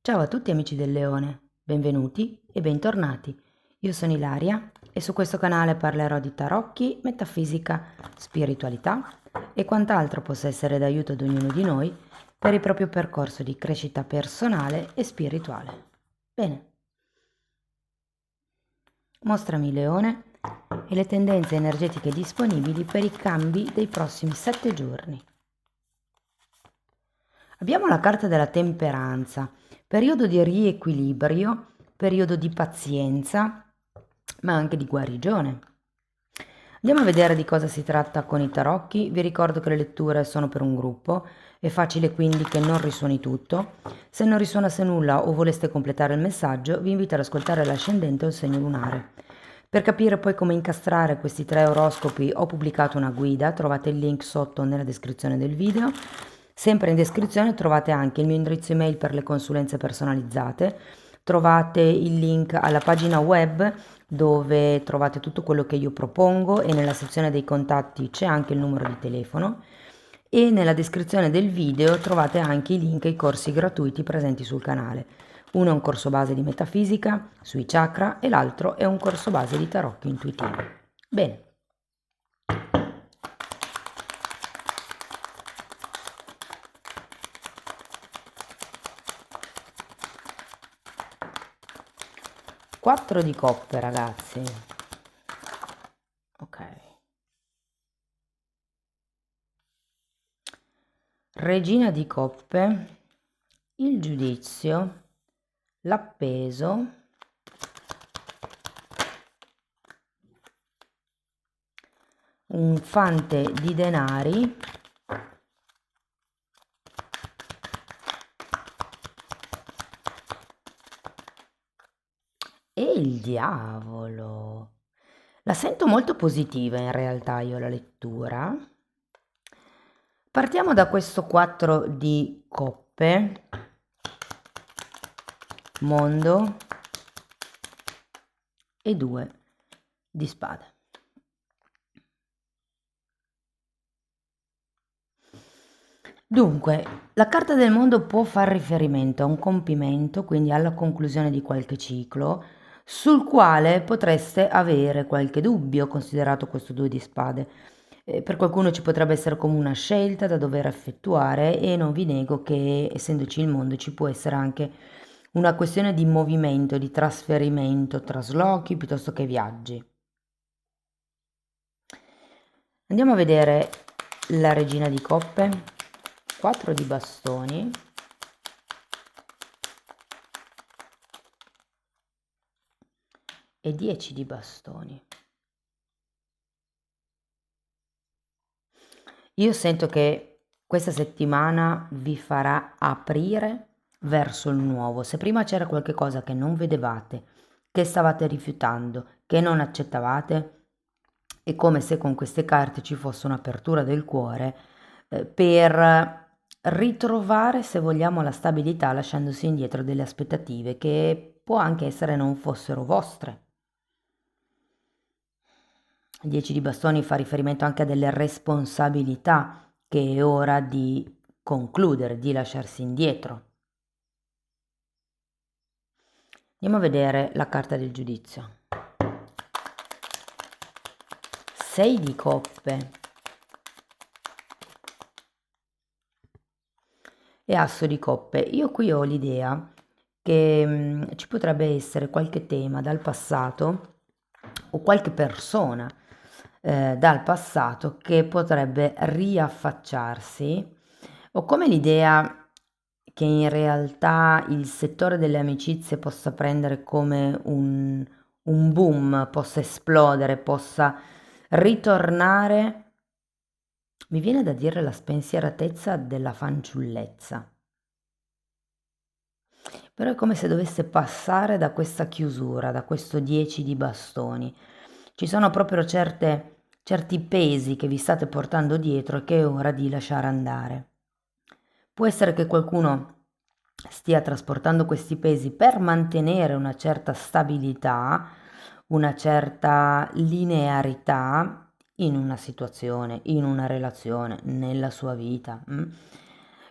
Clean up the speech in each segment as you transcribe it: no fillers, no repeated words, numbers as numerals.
Ciao a tutti amici del Leone, benvenuti e bentornati. Io sono Ilaria e su questo canale parlerò di tarocchi, metafisica, spiritualità e quant'altro possa essere d'aiuto ad ognuno di noi per il proprio percorso di crescita personale e spirituale. Bene, mostrami Leone e le tendenze energetiche disponibili per i cambi dei prossimi 7 giorni. Abbiamo la carta della temperanza, periodo di riequilibrio, periodo di pazienza, ma anche di guarigione. Andiamo a vedere di cosa si tratta con i tarocchi. Vi ricordo che le letture sono per un gruppo, è facile quindi che non risuoni tutto. Se non risuonasse nulla o voleste completare il messaggio, vi invito ad ascoltare l'ascendente o il segno lunare. Per capire poi come incastrare questi 3 oroscopi ho pubblicato una guida, trovate il link sotto nella descrizione del video. Sempre in descrizione trovate anche il mio indirizzo email per le consulenze personalizzate, trovate il link alla pagina web dove trovate tutto quello che io propongo e nella sezione dei contatti c'è anche il numero di telefono e nella descrizione del video trovate anche i link ai corsi gratuiti presenti sul canale. Uno è un corso base di metafisica sui chakra e l'altro è un corso base di tarocchi intuitivo. Bene. 4 di coppe, ragazzi. Ok. Regina di coppe, il giudizio, l'appeso, un fante di denari e il diavolo. La sento molto positiva in realtà io la lettura. Partiamo da questo 4 di coppe, mondo e 2 di spade. Dunque, la carta del mondo può far riferimento a un compimento, quindi alla conclusione di qualche ciclo, sul quale potreste avere qualche dubbio, considerato questo 2 di spade. Per qualcuno ci potrebbe essere come una scelta da dover effettuare e non vi nego che, essendoci il mondo, ci può essere anche una questione di movimento, di trasferimento, traslochi piuttosto che viaggi. Andiamo a vedere la regina di coppe, 4 di bastoni e 10 di bastoni. Io sento che questa settimana vi farà aprire verso il nuovo. Se prima c'era qualche cosa che non vedevate, che stavate rifiutando, che non accettavate, è come se con queste carte ci fosse un'apertura del cuore per ritrovare, se vogliamo, la stabilità lasciandosi indietro delle aspettative che può anche essere non fossero vostre. Il 10 di bastoni fa riferimento anche a delle responsabilità che è ora di concludere, di lasciarsi indietro. Andiamo a vedere la carta del giudizio. 6 di coppe e asso di coppe. Io qui ho l'idea che ci potrebbe essere qualche tema dal passato o qualche persona dal passato che potrebbe riaffacciarsi, o come l'idea che in realtà il settore delle amicizie possa prendere come un boom, possa esplodere, possa ritornare. Mi viene da dire la spensieratezza della fanciullezza, però è come se dovesse passare da questa chiusura, da questo 10 di bastoni. Ci sono proprio certi pesi che vi state portando dietro e che è ora di lasciare andare. Può essere che qualcuno stia trasportando questi pesi per mantenere una certa stabilità, una certa linearità in una situazione, in una relazione, nella sua vita.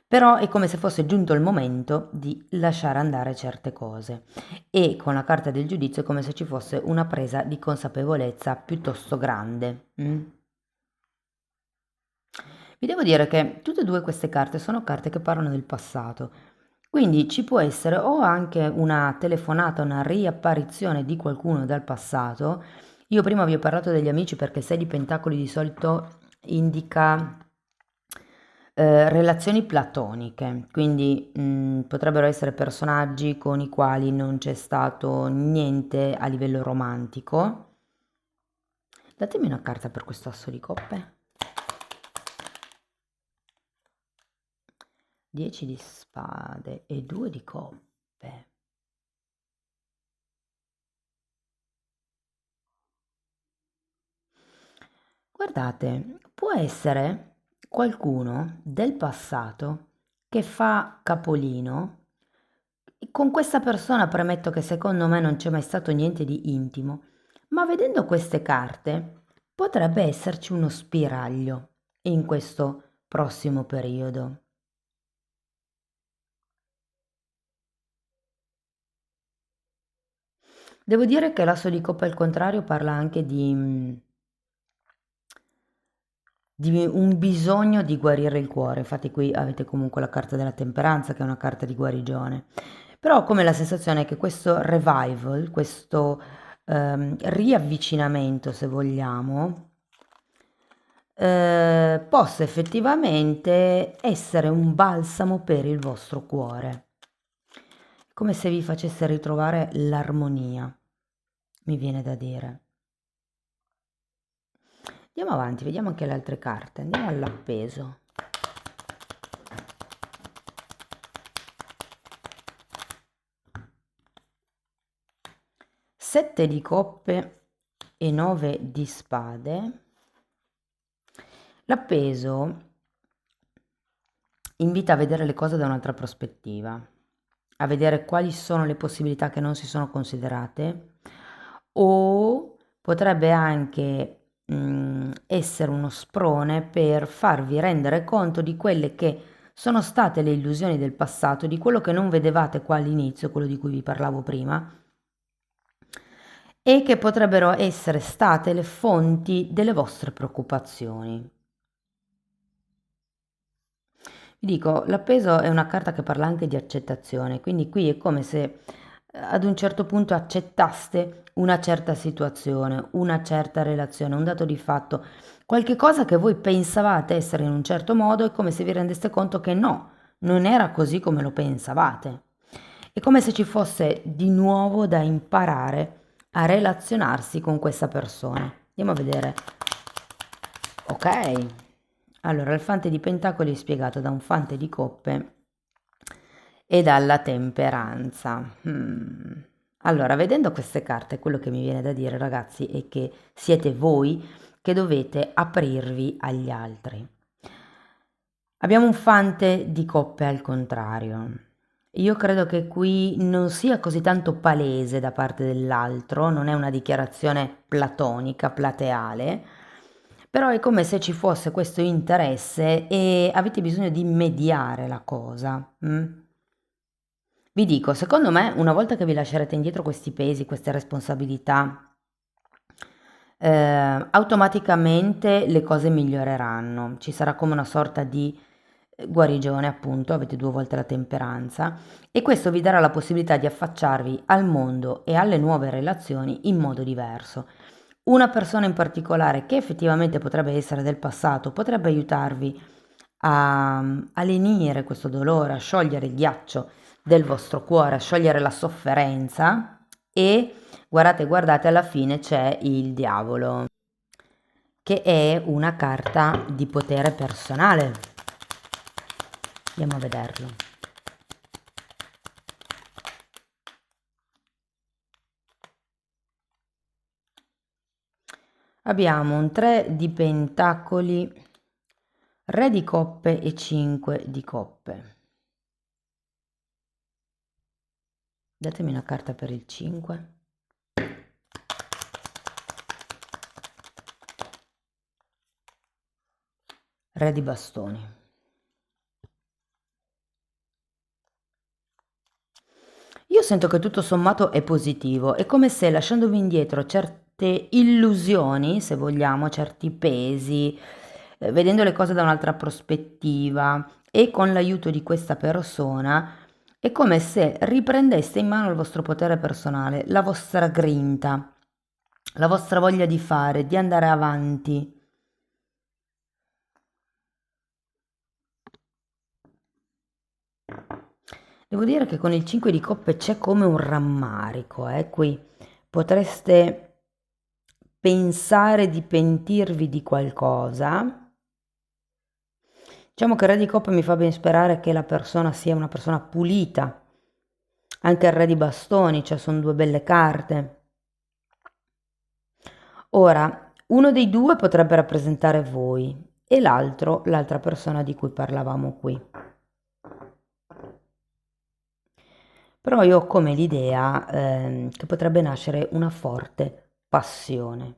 Però è come se fosse giunto il momento di lasciare andare certe cose e con la carta del giudizio è come se ci fosse una presa di consapevolezza piuttosto grande. Vi devo dire che tutte e due queste carte sono carte che parlano del passato, quindi ci può essere o anche una telefonata, una riapparizione di qualcuno dal passato. Io prima vi ho parlato degli amici perché 6 di pentacoli di solito indica relazioni platoniche, quindi potrebbero essere personaggi con i quali non c'è stato niente a livello romantico. Datemi una carta per questo asso di coppe. 10 di spade e 2 di coppe. Guardate, può essere qualcuno del passato che fa capolino. Con questa persona premetto che secondo me non c'è mai stato niente di intimo, ma vedendo queste carte potrebbe esserci uno spiraglio in questo prossimo periodo. Devo dire che l'asso di coppa al contrario parla anche di un bisogno di guarire il cuore, infatti qui avete comunque la carta della temperanza che è una carta di guarigione, però ho come la sensazione che questo revival, questo riavvicinamento se vogliamo, possa effettivamente essere un balsamo per il vostro cuore, come se vi facesse ritrovare l'armonia, mi viene da dire. Andiamo avanti, vediamo anche le altre carte, andiamo all'appeso. Sette di coppe e 9 di spade. L'appeso invita a vedere le cose da un'altra prospettiva, a vedere quali sono le possibilità che non si sono considerate o potrebbe anche essere uno sprone per farvi rendere conto di quelle che sono state le illusioni del passato, di quello che non vedevate qua all'inizio, quello di cui vi parlavo prima, e che potrebbero essere state le fonti delle vostre preoccupazioni. Vi dico, l'appeso è una carta che parla anche di accettazione, quindi qui è come se ad un certo punto accettaste una certa situazione, una certa relazione, un dato di fatto, qualche cosa che voi pensavate essere in un certo modo, è come se vi rendeste conto che no, non era così come lo pensavate. È come se ci fosse di nuovo da imparare a relazionarsi con questa persona. Andiamo a vedere. Ok. Allora, il fante di pentacoli è spiegato da un fante di coppe e dalla temperanza. Allora, vedendo queste carte, quello che mi viene da dire, ragazzi, è che siete voi che dovete aprirvi agli altri. Abbiamo un fante di coppe al contrario. Io credo che qui non sia così tanto palese da parte dell'altro, non è una dichiarazione platonica, plateale, però è come se ci fosse questo interesse e avete bisogno di mediare la cosa. Vi dico, secondo me, una volta che vi lascerete indietro questi pesi, queste responsabilità, automaticamente le cose miglioreranno. Ci sarà come una sorta di guarigione, appunto, avete 2 volte la temperanza e questo vi darà la possibilità di affacciarvi al mondo e alle nuove relazioni in modo diverso. Una persona in particolare che effettivamente potrebbe essere del passato, potrebbe aiutarvi a lenire questo dolore, a sciogliere il ghiaccio del vostro cuore, a sciogliere la sofferenza e guardate, guardate, alla fine c'è il diavolo, che è una carta di potere personale. Andiamo a vederlo. Abbiamo un 3 di pentacoli, re di coppe e 5 di coppe. Datemi una carta per il 5. Re di bastoni. Io sento che tutto sommato è positivo, è come se lasciandovi indietro certe illusioni, se vogliamo, certi pesi, vedendo le cose da un'altra prospettiva e con l'aiuto di questa persona, è come se riprendeste in mano il vostro potere personale, la vostra grinta, la vostra voglia di fare, di andare avanti. Devo dire che con il 5 di coppe c'è come un rammarico, qui potreste pensare di pentirvi di qualcosa. Diciamo che il re di coppe mi fa ben sperare che la persona sia una persona pulita. Anche il re di bastoni, cioè sono due belle carte. Ora, uno dei due potrebbe rappresentare voi e l'altro l'altra persona di cui parlavamo qui. Però io ho come l'idea che potrebbe nascere una forte passione.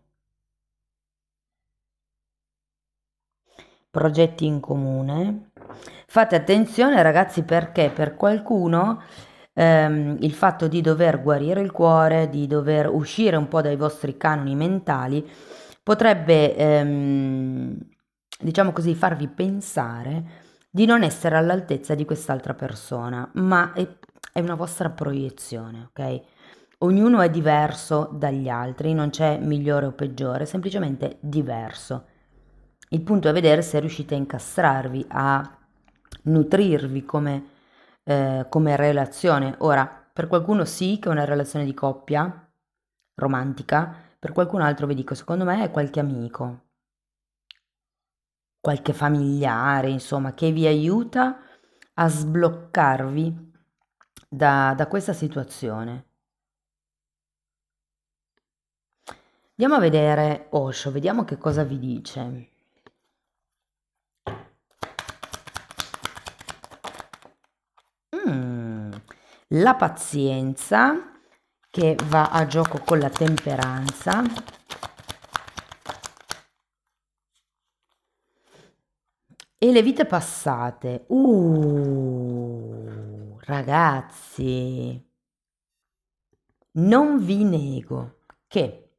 Progetti in comune. Fate attenzione ragazzi perché per qualcuno il fatto di dover guarire il cuore, di dover uscire un po' dai vostri canoni mentali, potrebbe, diciamo così, farvi pensare di non essere all'altezza di quest'altra persona, ma è una vostra proiezione, ok? Ognuno è diverso dagli altri, non c'è migliore o peggiore, è semplicemente diverso. Il punto è vedere se riuscite a incastrarvi, a nutrirvi come relazione. Ora, per qualcuno sì che è una relazione di coppia, romantica, per qualcun altro vi dico, secondo me è qualche amico, qualche familiare, insomma, che vi aiuta a sbloccarvi da questa situazione. Andiamo a vedere Osho, vediamo che cosa vi dice. La pazienza che va a gioco con la temperanza. E le vite passate. Ragazzi, non vi nego che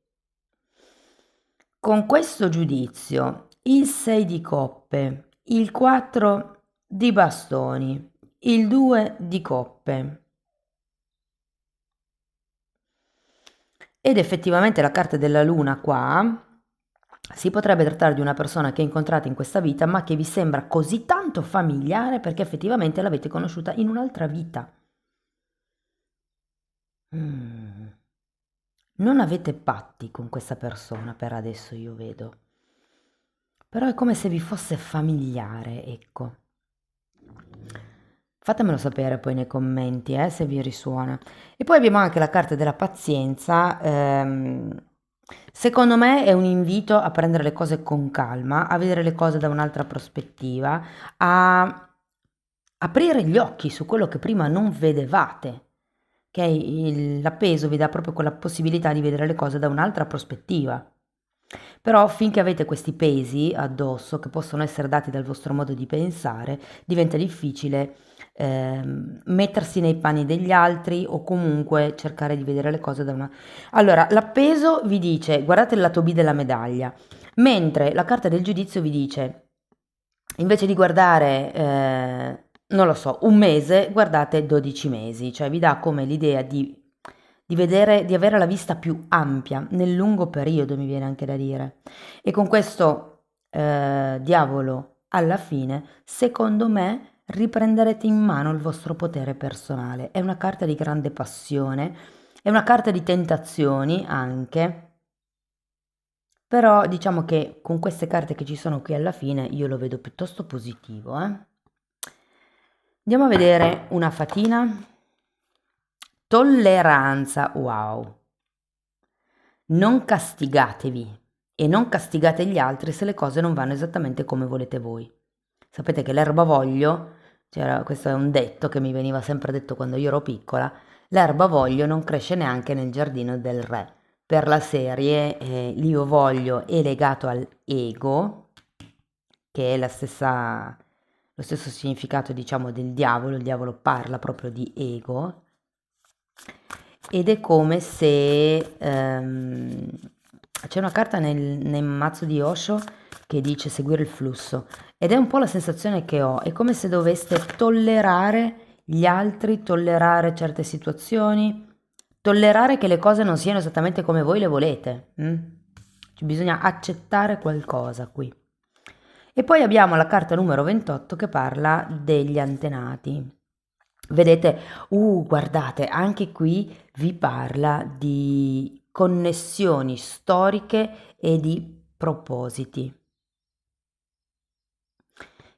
con questo giudizio, il 6 di coppe, il 4 di bastoni, il 2 di coppe ed effettivamente la carta della luna qua si potrebbe trattare di una persona che incontrate in questa vita ma che vi sembra così tanto familiare perché effettivamente l'avete conosciuta in un'altra vita. Non avete patti con questa persona per adesso, io vedo. Però è come se vi fosse familiare, ecco. Fatemelo sapere poi nei commenti, se vi risuona. E poi abbiamo anche la carta della pazienza. Secondo me è un invito a prendere le cose con calma, a vedere le cose da un'altra prospettiva, a aprire gli occhi su quello che prima non vedevate. Ok? L'appeso vi dà proprio quella possibilità di vedere le cose da un'altra prospettiva. Però finché avete questi pesi addosso, che possono essere dati dal vostro modo di pensare, diventa difficile mettersi nei panni degli altri o comunque cercare di vedere le cose da una... Allora, l'appeso vi dice, guardate il lato B della medaglia, mentre la carta del giudizio vi dice, invece di guardare, non lo so, un mese, guardate 12 mesi, cioè vi dà come l'idea di vedere, di avere la vista più ampia nel lungo periodo, mi viene anche da dire. E con questo diavolo, alla fine, secondo me, riprenderete in mano il vostro potere personale. È una carta di grande passione, è una carta di tentazioni anche. Però diciamo che con queste carte che ci sono qui alla fine io lo vedo piuttosto positivo, eh. Andiamo a vedere una fatina. Tolleranza, wow. Non castigatevi e non castigate gli altri se le cose non vanno esattamente come volete voi. Sapete che l'erba voglio, questo è un detto che mi veniva sempre detto quando io ero piccola, l'erba voglio non cresce neanche nel giardino del re. Per la serie l'io voglio è legato al ego, che è lo stesso significato diciamo del diavolo, il diavolo parla proprio di ego, ed è come se c'è una carta nel mazzo di Osho che dice seguire il flusso, ed è un po' la sensazione che ho, è come se doveste tollerare gli altri, tollerare certe situazioni, tollerare che le cose non siano esattamente come voi le volete. Bisogna accettare qualcosa qui. E poi abbiamo la carta numero 28 che parla degli antenati. Vedete, guardate, anche qui vi parla di connessioni storiche e di propositi.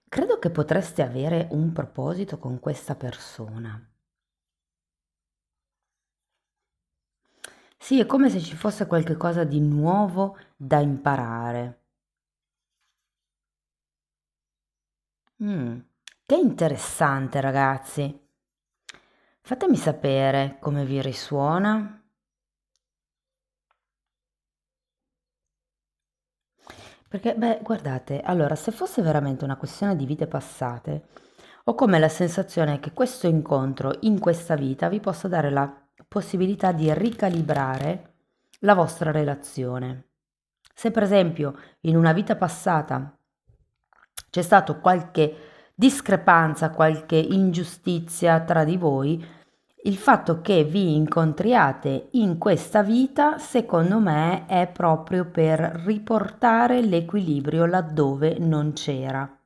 Credo che potreste avere un proposito con questa persona. Sì, è come se ci fosse qualcosa di nuovo da imparare. Che interessante, ragazzi. Fatemi sapere come vi risuona. Perché, beh, guardate, allora, se fosse veramente una questione di vite passate, ho come la sensazione che questo incontro in questa vita vi possa dare la possibilità di ricalibrare la vostra relazione. Se per esempio in una vita passata c'è stato qualche discrepanza, qualche ingiustizia tra di voi, il fatto che vi incontriate in questa vita, secondo me, è proprio per riportare l'equilibrio laddove non c'era.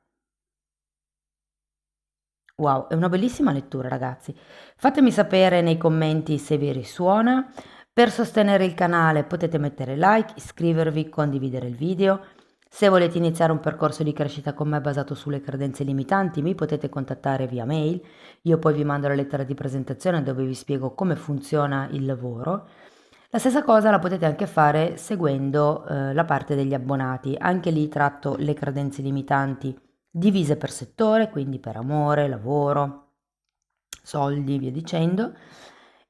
Wow, è una bellissima lettura, ragazzi. Fatemi sapere nei commenti se vi risuona. Per sostenere il canale potete mettere like, iscrivervi, condividere il video. Se volete iniziare un percorso di crescita con me basato sulle credenze limitanti, mi potete contattare via mail. Io poi vi mando la lettera di presentazione dove vi spiego come funziona il lavoro. La stessa cosa la potete anche fare seguendo la parte degli abbonati. Anche lì tratto le credenze limitanti divise per settore, quindi per amore, lavoro, soldi, via dicendo.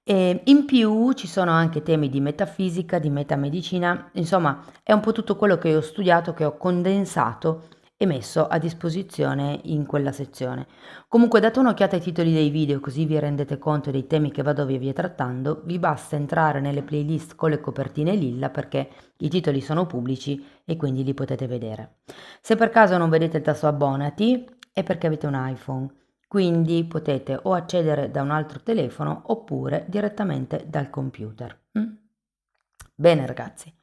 E in più ci sono anche temi di metafisica, di metamedicina, insomma è un po' tutto quello che ho studiato, che ho condensato e messo a disposizione in quella sezione. Comunque date un'occhiata ai titoli dei video così vi rendete conto dei temi che vado via via trattando, vi basta entrare nelle playlist con le copertine lilla perché i titoli sono pubblici e quindi li potete vedere. Se per caso non vedete il tasto abbonati è perché avete un iPhone, quindi potete o accedere da un altro telefono oppure direttamente dal computer. Bene ragazzi,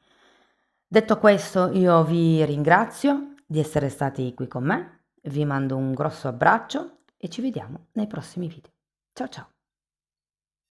detto questo io vi ringrazio di essere stati qui con me, vi mando un grosso abbraccio e ci vediamo nei prossimi video. Ciao ciao!